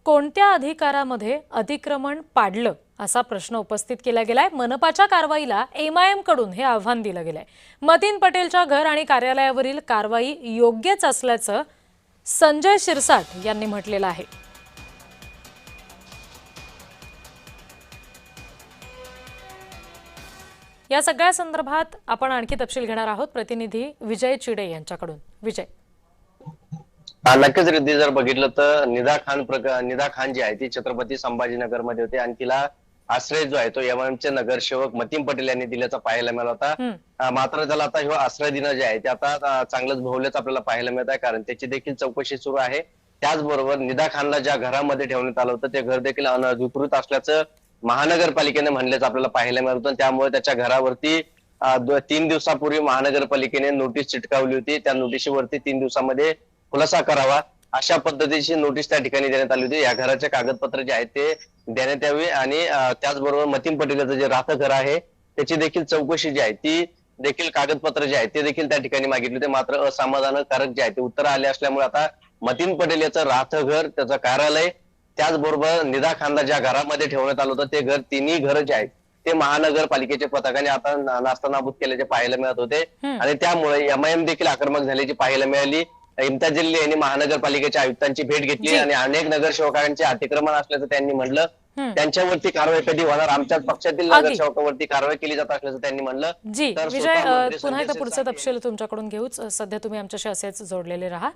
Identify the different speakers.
Speaker 1: कोणत्या अधिकारामध्ये अतिक्रमण पाडलं असा प्रश्न उपस्थित केला गेलाय। मनपाच्या कारवाईला एमआयएम कडून हे आव्हान दिलं गेलंय। मतीन पटेलच्या घर आणि कार्यालयावरील कारवाई योग्यच असल्याचं संजय शिरसाट यांनी म्हटलेलं आहे। या सगळ्या संदर्भात आपण आणखी तपशील घेणार आहोत प्रतिनिधी विजय चिडे यांच्याकडून। विजय,
Speaker 2: नक्कीच रिद्धी, जर बघितलं तर निदा खान जी आहे ती छत्रपती संभाजीनगर मध्ये होते आणि तिला आश्रय जो आहे तो एमआयएमचे नगरसेवक मतीन पटेल यांनी दिल्याचा पाहायला मिळाला होता। मात्र त्याला आता हे आश्रय देणं जे आहे ते आता चांगलंच भोवल्याच आपल्याला पाहायला मिळत आहे, कारण त्याची देखील चौकशी सुरू आहे। त्याचबरोबर निदा खानला ज्या घरामध्ये ठेवण्यात आलं होतं ते घर देखील अनधिकृत असल्याचं महानगरपालिकेने म्हणल्याचं आपल्याला पाहायला मिळत होतं। त्यामुळे त्याच्या घरावरती 3 दिवसापूर्वी महानगरपालिकेने नोटीस चिटकावली होती। त्या नोटिशीवरती 3 दिवसामध्ये खुलासा करावा अशा पद्धतीची नोटीस त्या ठिकाणी देण्यात आली होती। या घराचे कागदपत्र जे आहेत ते देण्यात यावे आणि त्याचबरोबर मतीन पटेलचं जे राहतं घर आहे त्याची देखील चौकशी जी आहे ती देखील कागदपत्र जे आहेत ते देखील त्या ठिकाणी मागितले होते। मात्र असमाधानकारक जे आहे ते उत्तर आले असल्यामुळे आता मतीन पटेल याचं राहतं घर, त्याचं कार्यालय, त्याचबरोबर निदा खानला ज्या घरामध्ये ठेवण्यात आलं होतं ते घर, तिन्ही घर जे आहेत ते महानगरपालिकेच्या पथकाने आता नास्तानाबूद केल्याचे पाहायला मिळत होते आणि त्यामुळे एमआयएम देखील आक्रमक झाल्याची पाहायला मिळाली। इम्तियाज जलील यांनी महानगरपालिकेच्या आयुक्तांची भेट घेतली आणि अनेक नगरसेवकांचे अतिक्रमण असल्याचं त्यांनी म्हणलं। त्यांच्यावरती कारवाई कधी होणार, आमच्याच पक्षातील नगरसेवकावरती कारवाई केली जात असल्याचं त्यांनी म्हणलं।
Speaker 1: विजय, पुन्हा एकदा पुढचे तपशील तुमच्याकडून घेऊच, सध्या तुम्ही आमच्याशी असेच जोडलेले राहा।